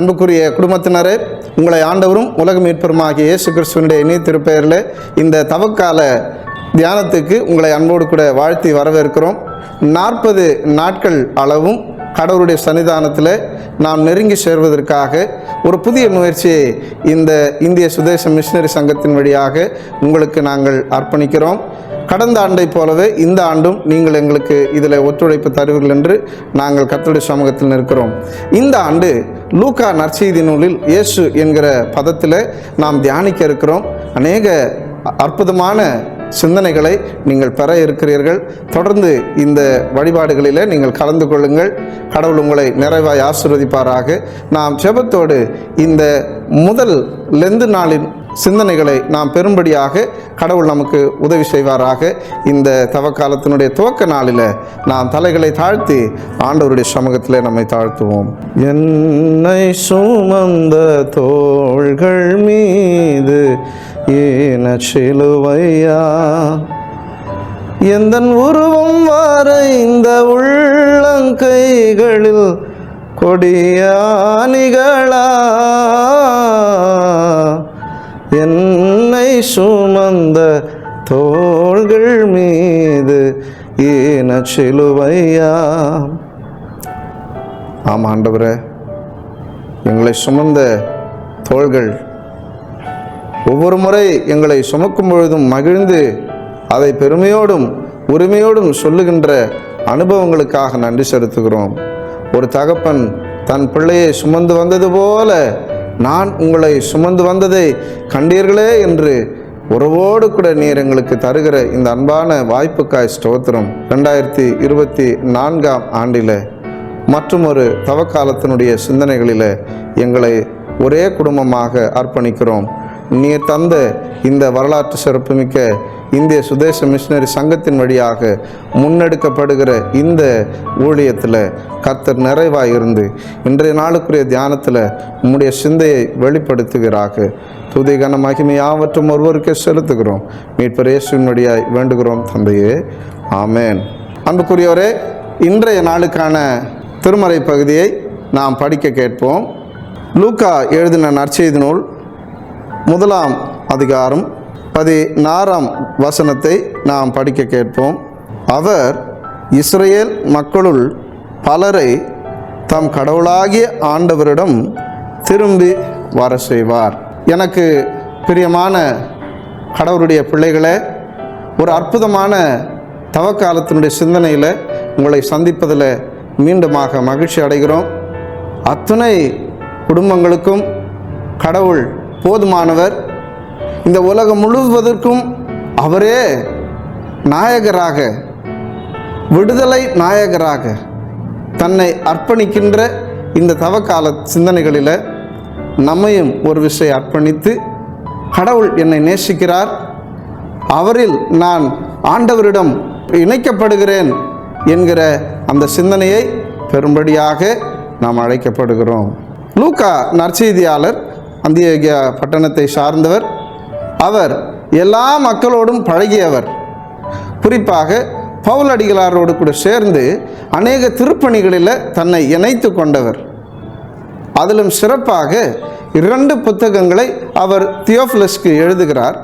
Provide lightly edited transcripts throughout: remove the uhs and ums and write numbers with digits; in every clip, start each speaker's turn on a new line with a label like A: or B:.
A: அன்புக்குரிய குடும்பத்தினரே, உங்களை ஆண்டவரும் உலக மீட்பருமாகிய இயேசு கிறிஸ்துவினுடைய இனிய திருப்பெயரில் இந்த தவக்கால தியானத்துக்கு உங்களை அன்போடு கூட வாழ்த்தி வரவேற்கிறோம். 40 நாட்கள் அளவும் கடவுளுடைய சன்னிதானத்தில் நாம் நெருங்கி சேர்வதற்காக ஒரு புதிய முயற்சியை இந்த இந்திய சுதேச மிஷனரி சங்கத்தின் வழியாக உங்களுக்கு நாங்கள் அர்ப்பணிக்கிறோம். கடந்த ஆண்டை போலவே இந்த ஆண்டும் நீங்கள் எங்களுக்கு இதில் ஒத்துழைப்பு தருவீர்கள் என்று நாங்கள் கர்த்தருடைய சமூகத்தில் நிற்கிறோம். இந்த ஆண்டு லூக்கா நற்செய்தி நூலில் இயேசு என்கிற பதத்தில் நாம் தியானிக்க இருக்கிறோம். அநேக அற்புதமான சிந்தனைகளை நீங்கள் பெற இருக்கிறீர்கள். தொடர்ந்து இந்த வழிபாடுகளில் நீங்கள் கலந்து கொள்ளுங்கள். கடவுள் உங்களை நிறைவாய் ஆசீர்வதிப்பாராக. நாம் ஜெபத்தோடு இந்த முதல் லெந்து நாளின் சிந்தனைகளை நாம் பெரும்படியாக கடவுள் நமக்கு உதவி செய்வாராக. இந்த தவக்காலத்தினுடைய துவக்க நாளில் நாம் தலைகளை தாழ்த்தி ஆண்டவருடைய சமூகத்தில் நம்மை தாழ்த்துவோம். என்னை சுமந்த தோள்கள் மீது ஏன சிலுவையா, எந்தன் உருவம் வரைந்த உள்ளங்கைகளில் கொடியானிகளா, என்னை சுமந்த தோள்கள் மீது ஏன சிலுவையா. ஆமாம் ஆண்டவரே, எங்களை சுமந்த தோள்கள் ஒவ்வொரு முறை எங்களை சுமக்கும் பொழுதும் மகிழ்ந்து அதை பெருமையோடும் உரிமையோடும் சொல்லுகின்ற அனுபவங்களுக்காக நன்றி செலுத்துகிறோம். ஒரு தகப்பன் தன் பிள்ளையை சுமந்து வந்தது போல நான் உங்களை சுமந்து வந்ததை கண்டீர்களே என்று உறவோடு கூட நீர் எங்களுக்கு தருகிற இந்த அன்பான வாய்ப்புக்காய் ஸ்தோத்திரம். 2024ஆம் ஆண்டில் மற்றும் ஒரு தவக்காலத்தினுடைய சிந்தனைகளில் எங்களை ஒரே குடும்பமாக அர்ப்பணிக்கிறோம். நீர் தந்த இந்த வரலாற்று சிறப்புமிக்க இந்திய சுதேச மிஷனரி சங்கத்தின் வழியாக முன்னெடுக்கப்படுகிற இந்த ஊழியத்தில் கர்த்தர் நிறைவாக இருந்து இன்றைய நாளுக்குரிய தியானத்தில் உம்முடைய சிந்தையை வெளிப்படுத்துவீராக. துதி கன மகிமை யாவற்றும் ஒருவருக்கே செலுத்துகிறோம். மீட்பர் இயேசுவின் வழியாய் வேண்டுகிறோம் தந்தையே, ஆமேன். அன்புக்குரியவரே, இன்றைய நாளுக்கான திருமறை பகுதியை நாம் படிக்க கேட்போம். லூக்கா எழுதின நற்செய்தி நூல் 1ஆம் அதிகாரம் 16ஆம் வசனத்தை நாம் படிக்க கேட்போம். அவர் இஸ்ரவேல் மக்களுள் பலரை தம் கடவுளாகிய ஆண்டவரிடம் திரும்பி வர செய்வார். எனக்கு பிரியமான கடவுளுடைய பிள்ளைகளே, ஒரு அற்புதமான தவக்காலத்தினுடைய சிந்தனையில் உங்களை சந்திப்பதில் மீண்டுமாக மகிழ்ச்சி அடைகிறோம். அத்துணை குடும்பங்களுக்கும் கடவுள் போதுமானவர். இந்த உலகம் முழுவதற்கும் அவரே நாயகராக, விடுதலை நாயகராக தன்னை அர்ப்பணிக்கின்ற இந்த தவக்கால சிந்தனைகளில் நம்மையும் ஒரு விஷயம் அர்ப்பணித்து, கடவுள் என்னை நேசிக்கிறார், அவரில் நான் ஆண்டவரிடம் இணைக்கப்படுகிறேன் என்கிற அந்த சிந்தனையை பெரும்படியாக நாம் அழைக்கப்படுகிறோம். லூக்கா நற்செய்தியாளர் அந்தியோகியா பட்டணத்தை சார்ந்தவர். அவர் எல்லா மக்களோடும் பழகியவர். குறிப்பாக பவுலடிகளாரோடு கூட சேர்ந்து அநேக திருப்பணிகளில் தன்னை இணைத்து கொண்டவர். அதிலும் சிறப்பாக 2 புத்தகங்களை அவர் தியோஃபிலஸ்க்கு எழுதுகிறார்.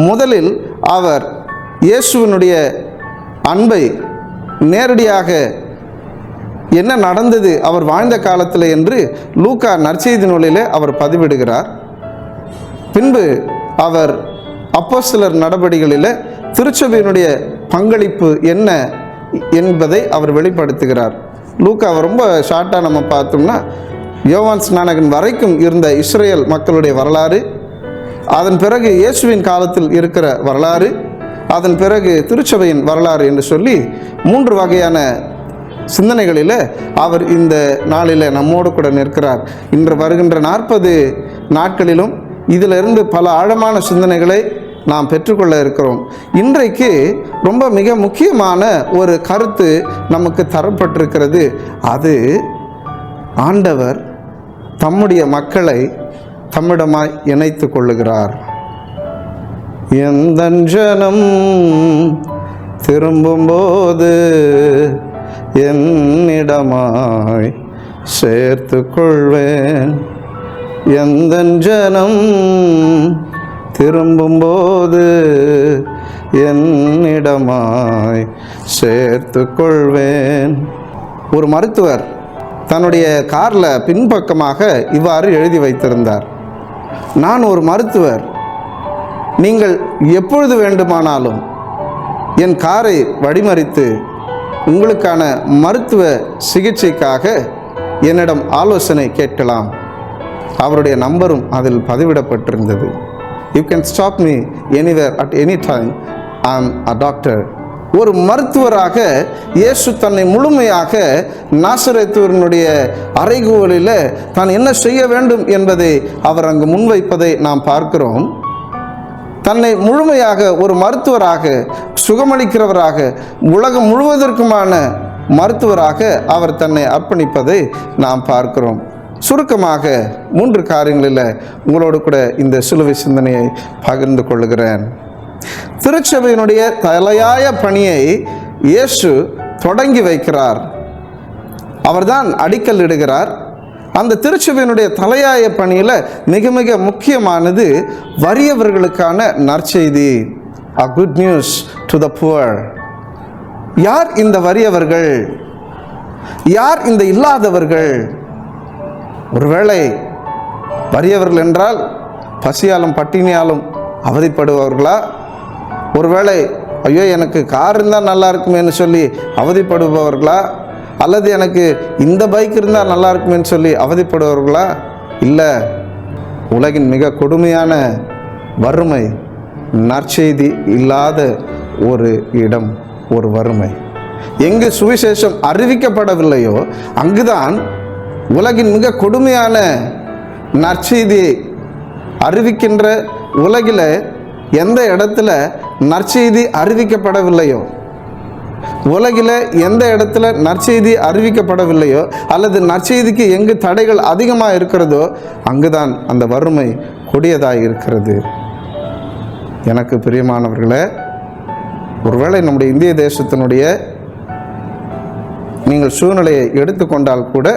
A: முதலில் அவர் இயேசுவினுடைய அன்பை நேரடியாக என்ன நடந்தது அவர் வாழ்ந்த காலத்தில் என்று லூக்கா நற்செய்தி நூலிலே அவர் பதிவிடுகிறார். பின்பு அவர் அப்போஸ்தலர் நடபடிகளில் திருச்சபையினுடைய பங்களிப்பு என்ன என்பதை அவர் வெளிப்படுத்துகிறார். லூக்கா ரொம்ப ஷார்ட்டாக நம்ம பார்த்தோம்னா, யோவான் ஸ்நானகன் வரைக்கும் இருந்த இஸ்ரேல் மக்களுடைய வரலாறு, அதன் பிறகு இயேசுவின் காலத்தில் இருக்கிற வரலாறு, அதன் பிறகு திருச்சபையின் வரலாறு என்று சொல்லி 3 வகையான சிந்தனைகளில் அவர் இந்த நாளில் நம்மோடு கூட நிற்கிறார். இன்று வருகின்ற 40 நாட்களிலும் இதிலிருந்து பல ஆழமான சிந்தனைகளை நாம் பெற்றுக்கொள்ள இருக்கிறோம். இன்றைக்கு ரொம்ப மிக முக்கியமான ஒரு கருத்து நமக்கு தரப்பட்டிருக்கிறது. அது ஆண்டவர் தம்முடைய மக்களை தம்மிடமாய் இணைத்து கொள்ளுகிறார். எந்த ஜனம் திரும்பும்போது என்னிடமாய் சேர்த்து கொள்வேன். எந்தன் ஜனம் திரும்பும்போது என்னிடமாய் சேர்த்து கொள்வேன். ஒரு மருத்துவர் தன்னுடைய காரில் பின்பக்கமாக இவ்வாறு எழுதி வைத்திருந்தார்: நான் ஒரு மருத்துவர், நீங்கள் எப்பொழுது வேண்டுமானாலும் என் காரை வழிமறித்து உங்களுக்கான மருத்துவ சிகிச்சைக்காக என்னிடம் ஆலோசனை கேட்கலாம். அவருடைய நம்பரும் அதில் பதிவிடப்பட்டிருந்தது. You can stop me anywhere at any time, I am a doctor. ஒரு மருத்துவராக இயேசு தன்னை முழுமையாக நாசரேத்துவினுடைய அறைகூவலில் தான் என்ன செய்ய வேண்டும் என்பதை அவர் அங்கு முன்வைப்பதை நாம் பார்க்கிறோம். தன்னை முழுமையாக ஒரு மருத்துவராக, சுகமளிக்கிறவராக, உலகம் முழுவதற்குமான மருத்துவராக அவர் தன்னை அர்ப்பணிப்பதை நாம் பார்க்கிறோம். சுருக்கமாக 3 காரியங்களில் உங்களோடு கூட இந்த சிலுவை சிந்தனையை பகிர்ந்து கொள்கிறேன். திருச்சபையினுடைய தலையாய பணியை இயேசு தொடங்கி வைக்கிறார். அவர்தான் அடிக்கல் இடுகிறார். அந்த திருச்சபையினுடைய தலையாய பணியில் மிக மிக முக்கியமானது வறியவர்களுக்கான நற்செய்தி, a good news to the poor. யார் இந்த வறியவர்கள்? யார் இந்த இல்லாதவர்கள்? ஒருவேளை வறியவர்கள் என்றால் பசியாலும் பட்டினியாலும் அவதிப்படுபவர்களா? ஒருவேளை ஐயோ எனக்கு கார் இருந்தால் நல்லா இருக்குமேன்னு சொல்லி அவதிப்படுபவர்களா? அல்லது எனக்கு இந்த பைக் இருந்தால் நல்லா இருக்குமேன்னு சொல்லி அவதிப்படுபவர்களா? இல்லை, உலகின் மிக கொடுமையான வறுமை, நற்செய்தி இல்லாத ஒரு இடம், ஒரு வறுமை. எங்கு சுவிசேஷம் அறிவிக்கப்படவில்லையோ அங்குதான் உலகின் மிக கொடுமையான நற்செய்தியை அறிவிக்கின்ற உலகில் எந்த இடத்துல நற்செய்தி அறிவிக்கப்படவில்லையோ, உலகில் எந்த இடத்துல நற்செய்தி அறிவிக்கப்படவில்லையோ அல்லது நற்செய்திக்கு எங்கு தடைகள் அதிகமாக இருக்கிறதோ அங்குதான் அந்த வறுமை கொடியதாக இருக்கிறது. எனக்கு பிரியமானவர்களே, ஒருவேளை நம்முடைய இந்திய தேசத்தினுடைய நீங்கள் சூழ்நிலையை எடுத்துக்கொண்டால் கூட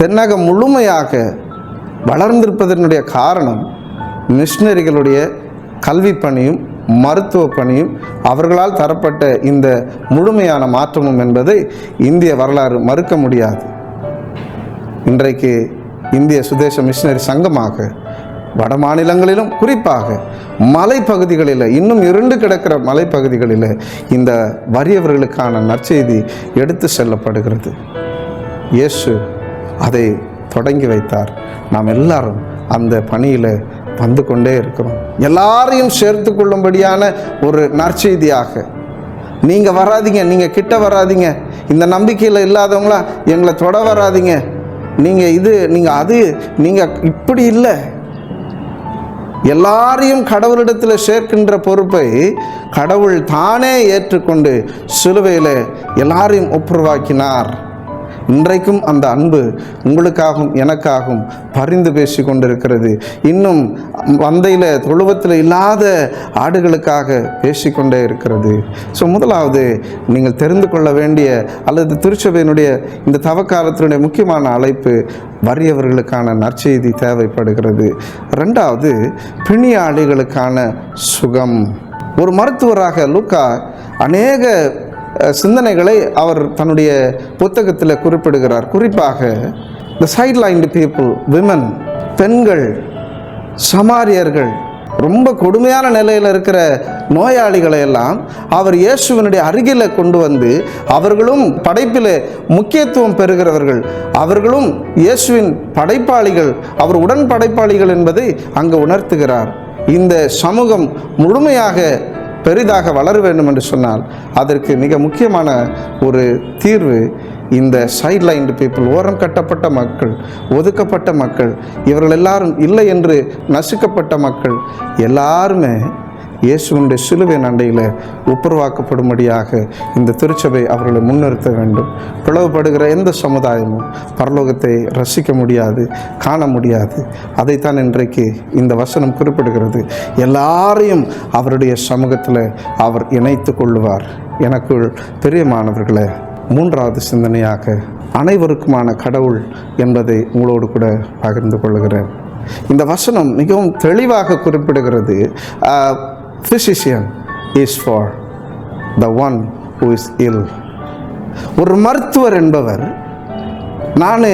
A: தென்னகம் முழுமையாக வளர்ந்திருப்பதனுடைய காரணம் மிஷினரிகளுடைய கல்வி பணியும் மருத்துவ பணியும் அவர்களால் தரப்பட்ட இந்த முழுமையான மாற்றமும் என்பதை இந்திய வரலாறு மறுக்க முடியாது. இன்றைக்கு இந்திய சுதேச மிஷினரி சங்கமாக வட மாநிலங்களிலும் குறிப்பாக மலைப்பகுதிகளில், இன்னும் இருண்டு கிடக்கிற மலைப்பகுதிகளில் இந்த வறியவர்களுக்கான நற்செய்தி எடுத்து செல்லப்படுகிறது. இயேசு அதை தொடங்கி வைத்தார். நாம் எல்லாரும் அந்த பணியில் வந்து கொண்டே இருக்கிறோம். எல்லாரையும் சேர்த்து கொள்ளும்படியான ஒரு நற்செய்தியாக, நீங்கள் வராதிங்க, நீங்கள் கிட்ட வராதிங்க, இந்த நம்பிக்கையில் இல்லாதவங்களா எங்களை தொட வராதிங்க, நீங்கள் இது, நீங்கள் அது, நீங்கள் இப்படி இல்லை. எல்லாரையும் கடவுளிடத்தில் சேர்க்கின்ற பொறுப்பை கடவுள் தானே ஏற்றுக்கொண்டு சிலுவையில் எல்லாரையும் ஒப்புரவாக்கினார். இன்றைக்கும் அந்த அன்பு உங்களுக்காகவும் எனக்காகவும் பரிந்து பேசி கொண்டிருக்கிறது. இன்னும் வந்தையில் தொழுவத்தில் இல்லாத ஆடுகளுக்காக பேசிக்கொண்டே இருக்கிறது. ஸோ முதலாவது நீங்கள் தெரிந்து கொள்ள வேண்டிய அல்லது திருச்சபையினுடைய இந்த தவக்காலத்தினுடைய முக்கியமான அழைப்பு வறியவர்களுக்கான நற்செய்தி தேவைப்படுகிறது. 2வது பிணியாளிகளுக்கான சுகம். ஒரு மருத்துவராக லூக்கா அநேக சிந்தனைகளை அவர் தன்னுடைய புத்தகத்தில் குறிப்பிடுகிறார். குறிப்பாக த சைட்லைன்டு பீப்புள், விமன், பெண்கள், சமாரியர்கள், ரொம்ப கொடுமையான நிலையில் இருக்கிற நோயாளிகளை எல்லாம் அவர் இயேசுவினுடைய அருகில் கொண்டு வந்து, அவர்களும் படைப்பில் முக்கியத்துவம் பெறுகிறவர்கள், அவர்களும் இயேசுவின் படைப்பாளிகள், அவர் உடன் படைப்பாளிகள் என்பதை அங்கு உணர்த்துகிறார். இந்த சமூகம் முழுமையாக பெரிதாக வளர வேண்டும் என்று சொன்னால் அதற்கு மிக முக்கியமான ஒரு தீர்வு இந்த சைட்லைன்டு பீப்புள், ஓரம் கட்டப்பட்ட மக்கள், ஒதுக்கப்பட்ட மக்கள், இவர்கள் எல்லாரும் இல்லை என்று நசுக்கப்பட்ட மக்கள் எல்லாருமே இயேசுவினுடைய சிலுவையின் அண்டையில் ஒப்புரவாக்கப்படும்படியாக இந்த திருச்சபை அவர்களை முன்னிறுத்த வேண்டும். பிளவுபடுகிற எந்த சமுதாயமும் பரலோகத்தை ரசிக்க முடியாது, காண முடியாது. அதைத்தான் இன்றைக்கு இந்த வசனம் குறிப்பிடுகிறது. எல்லாரையும் அவருடைய சமூகத்தில் அவர் இணைத்து கொள்ளுவார். எனக்குள் பிரியமானவர்களே, 3வது சிந்தனையாக அனைவருக்குமான கடவுள் என்பதை உங்களோடு கூட பகிர்ந்து கொள்கிறேன். இந்த வசனம் மிகவும் தெளிவாக குறிப்பிடுகிறது, physician is for the one who is ill. ஒரு மருத்துவர் என்பவர் நான்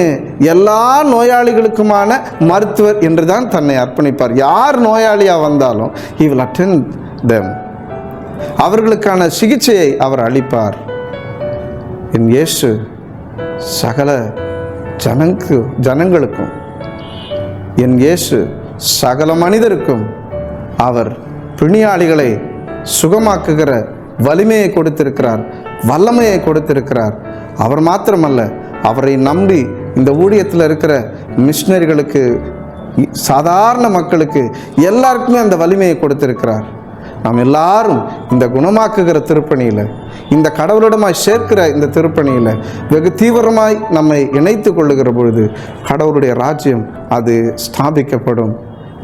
A: எல்லா நோயாளிகளுக்குமான மருத்துவர் என்று தான் தன்னை அர்ப்பணிப்பார். யார் நோயாளியாக வந்தாலும் he will attend them. அவர்களுக்கான சிகிச்சையை அவர் அளிப்பார். என் இயேசு சகல ஜனங்களுக்கும், என் இயேசு சகல மனிதருக்கும் அவர் பிணியாளிகளை சுகமாக்குகிற வலிமையை கொடுத்திருக்கிறார், வல்லமையை கொடுத்திருக்கிறார். அவர் மாத்திரமல்ல, அவரை நம்பி இந்த ஊழியத்தில் இருக்கிற மிஷினரிகளுக்கு, சாதாரண மக்களுக்கு எல்லாருக்குமே அந்த வலிமையை கொடுத்திருக்கிறார். நாம் எல்லாரும் இந்த குணமாக்குகிற திருப்பணியில், இந்த கடவுளிடமாய் சேர்க்கிற இந்த திருப்பணியில் வெகு தீவிரமாய் நம்மை இணைத்து கொள்ளுகிற பொழுது கடவுளுடைய ராஜ்யம் அது ஸ்தாபிக்கப்படும்.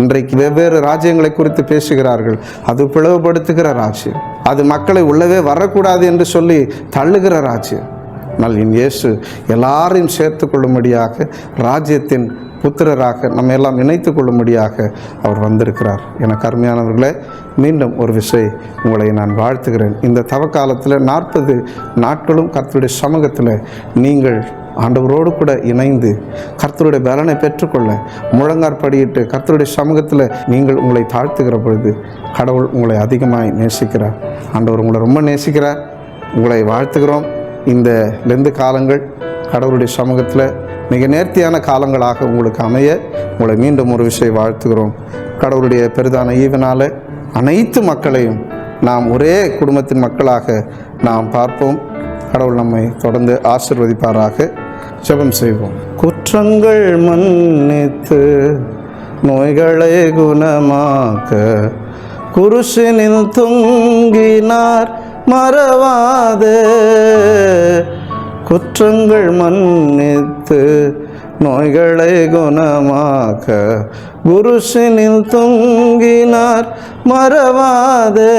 A: இன்றைக்கு வெவ்வேறு ராஜ்யங்களை குறித்து பேசுகிறார்கள். அது பிளவுபடுத்துகிற ராஜ்யம், அது மக்களை உள்ளவே வரக்கூடாது என்று சொல்லி தள்ளுகிற ராஜ்யம். ஆனால் என் இயேசு எல்லாரையும் சேர்த்து கொள்ளும்படியாக, ராஜ்யத்தின் புத்திரராக நம்ம எல்லாம் இணைத்து கொள்ளும்படியாக அவர் வந்திருக்கிறார். எனக்கு அருமையானவர்களே, மீண்டும் ஒரு விஷயம் உங்களை நான் வாழ்த்துகிறேன். இந்த தவக்காலத்தில் 40 நாட்களும் கர்த்தருடைய சமூகத்தில் நீங்கள் ஆண்டவரோடு கூட இணைந்து கர்த்தருடைய பலனை பெற்றுக்கொள்ள முழங்காற்படியிட்டு கர்த்தருடைய சமூகத்தில் நீங்கள் உங்களை தாழ்த்துகிற பொழுது கடவுள் உங்களை அதிகமாய் நேசிக்கிறார். ஆண்டவர் உங்களை ரொம்ப நேசிக்கிறார். உங்களை வாழ்த்துகிறோம். இந்த லெந்து காலங்கள் கடவுளுடைய சமூகத்தில் மிக நேர்த்தியான காலங்களாக உங்களுக்கு அமைய உங்களை மீண்டும் ஒரு விஷயம் வாழ்த்துகிறோம். கடவுளுடைய பெரிதான ஈவனால் அனைத்து மக்களையும் நாம் ஒரே குடும்பத்தின் மக்களாக நாம் பார்ப்போம். கடவுள் நம்மை தொடர்ந்து ஆசீர்வதிப்பாராக. ஜெபம் செய்வோம். குற்றங்கள் மன்னித்து நோய்களை குணமாக்க குருசினில் தொங்கினார் மறவாதே. குற்றங்கள் மன்னித்து நோய்களை குணமாக்க குருசினில் தொங்கினார் மறவாதே.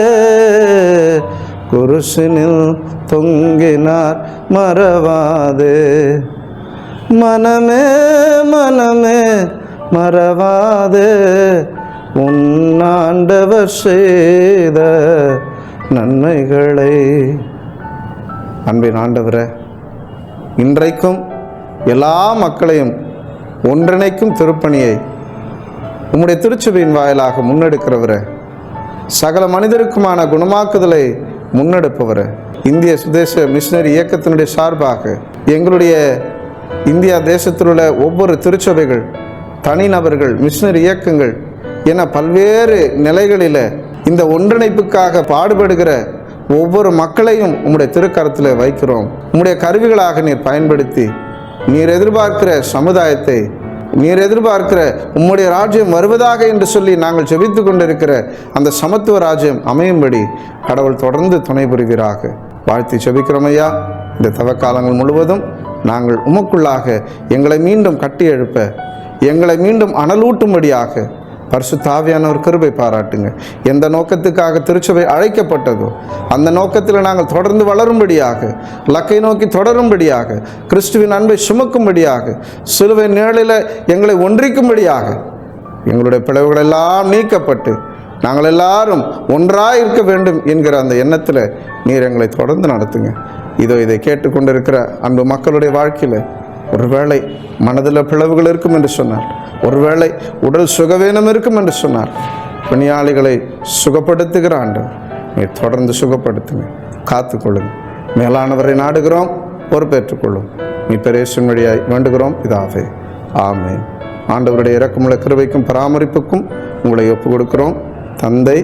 A: குருசினில் தொங்கினார் மறவாதே. மனமே மனமே மறவாதே உன் ஆண்டவர் செய்த நன்மைகளை. அன்பின் ஆண்டவரே, இன்றைக்கும் எல்லா மக்களையும் ஒன்றிணைக்கும் திருப்பணியை உம்முடைய திருச்சபையின் வாயிலாக முன்னெடுக்கிறவரே, சகல மனிதருக்குமான குணமாக்குதலை முன்னெடுப்பவரே, இந்திய சுதேச மிஷினரி இயக்கத்தினுடைய சார்பாக எங்களுடைய இந்தியா தேசத்தில் உள்ள ஒவ்வொரு திருச்சபைகள், தனிநபர்கள், மிஷினரி இயக்கங்கள் என பல்வேறு நிலைகளில் இந்த ஒன்றிணைப்புக்காக பாடுபடுகிற ஒவ்வொரு மக்களையும் உம்முடைய திருக்கரத்தில் வைக்கிறோம். உம்முடைய கருவிகளாக நீர் பயன்படுத்தி நீர் எதிர்பார்க்கிற சமுதாயத்தை, நீர் எதிர்பார்க்கிற உம்முடைய ராஜ்யம் வருவதாக என்று சொல்லி நாங்கள் ஜெபித்து கொண்டிருக்கிற அந்த சமத்துவ ராஜ்யம் அமையும்படி கடவுள் தொடர்ந்து துணை புரிவீராக. வாழ்த்தி ஜெபிக்கிறோம் ஐயா. இந்த தவக்காலங்கள் முழுவதும் நாங்கள் உமக்குள்ளாக எங்களை மீண்டும் கட்டி எழுப்ப, எங்களை மீண்டும் அனலூட்டும்படியாக பரிசுத்த ஆவியானவர் கிருபை பாராட்டுங்க. எந்த நோக்கத்துக்காக திருச்சபை அழைக்கப்பட்டதோ அந்த நோக்கத்தில் நாங்கள் தொடர்ந்து வளரும்படியாக, லக்கை நோக்கி தொடரும்படியாக, கிறிஸ்துவின் அன்பை சுமக்கும்படியாக, சிலுவை நிழலில் எங்களை ஒன்றிக்கும்படியாக, எங்களுடைய பிளவுகள் எல்லாம் நீக்கப்பட்டு நாங்கள் எல்லாரும் ஒன்றாக இருக்க வேண்டும் என்கிற அந்த எண்ணத்தில் நீர் எங்களை தொடர்ந்து நடத்துங்க. இதை கேட்டுக்கொண்டிருக்கிற அன்பு மக்களுடைய வாழ்க்கையில் ஒருவேளை மனதில் பிளவுகள் இருக்கும் என்று சொன்னார், ஒருவேளை உடல் சுகவீனம் இருக்கும் என்று சொன்னார், பிணியாளிகளை சுகப்படுத்துகிற ஆண்டவர் நீர் தொடர்ந்து சுகப்படுத்துங்க, காத்துக்கொள்ளுங்க. மேலானவரை நாடுகிறோம், பொறுப்பேற்றுக்கொள்ளும். நீ பெரேசும் வழியாய் வேண்டுகிறோம் பிதாவே, ஆமென். ஆண்டவருடைய இரக்கமுள்ள கிருபைக்கும் பராமரிப்புக்கும் உங்களை ஒப்பு கொடுக்கிறோம். தந்தை,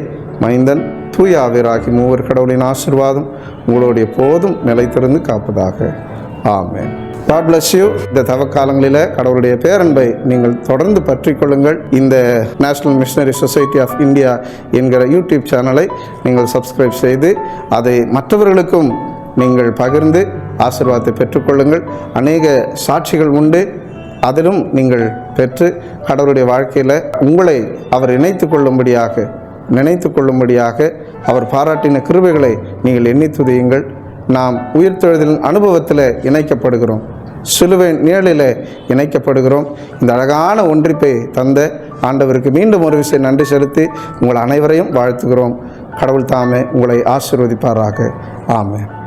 A: மைந்தன், தூய ஆவியராகி மூவர் கடவுளின் ஆசீர்வாதம் உங்களுடைய போதும் நிலைத்திருந்து காப்பதாக. ஆமென். God bless you. இந்த தவக்காலங்களில் கடவுளுடைய பேரன்பை நீங்கள் தொடர்ந்து பற்றி கொள்ளுங்கள். இந்த national missionary society of India என்கிற யூடியூப் சேனலை நீங்கள் சப்ஸ்கிரைப் செய்து அதை மற்றவர்களுக்கும் நீங்கள் பகிர்ந்து ஆசீர்வாதத்தை பெற்றுக்கொள்ளுங்கள். அநேக சாட்சிகள் உண்டு, அதிலும் நீங்கள் பெற்று கடவுளுடைய வாழ்க்கையில் உங்களை அவர் நினைத்து கொள்ளும்படியாக அவர் பாராட்டின கிருபைகளை நீங்கள் எண்ணி துதியுங்கள். நாம் உயிர்த்தெழுதலின் அனுபவத்தில் இணைக்கப்படுகிறோம். சிலுவை நிழலில் இணைக்கப்படுகிறோம். இந்த அழகான ஒன்றிப்பை தந்த ஆண்டவருக்கு மீண்டும் ஒரு விஷயம் நன்றி செலுத்தி உங்கள் அனைவரையும் வாழ்த்துகிறோம். கடவுள் தாமே உங்களை ஆசீர்வதிப்பாராக. ஆமென்.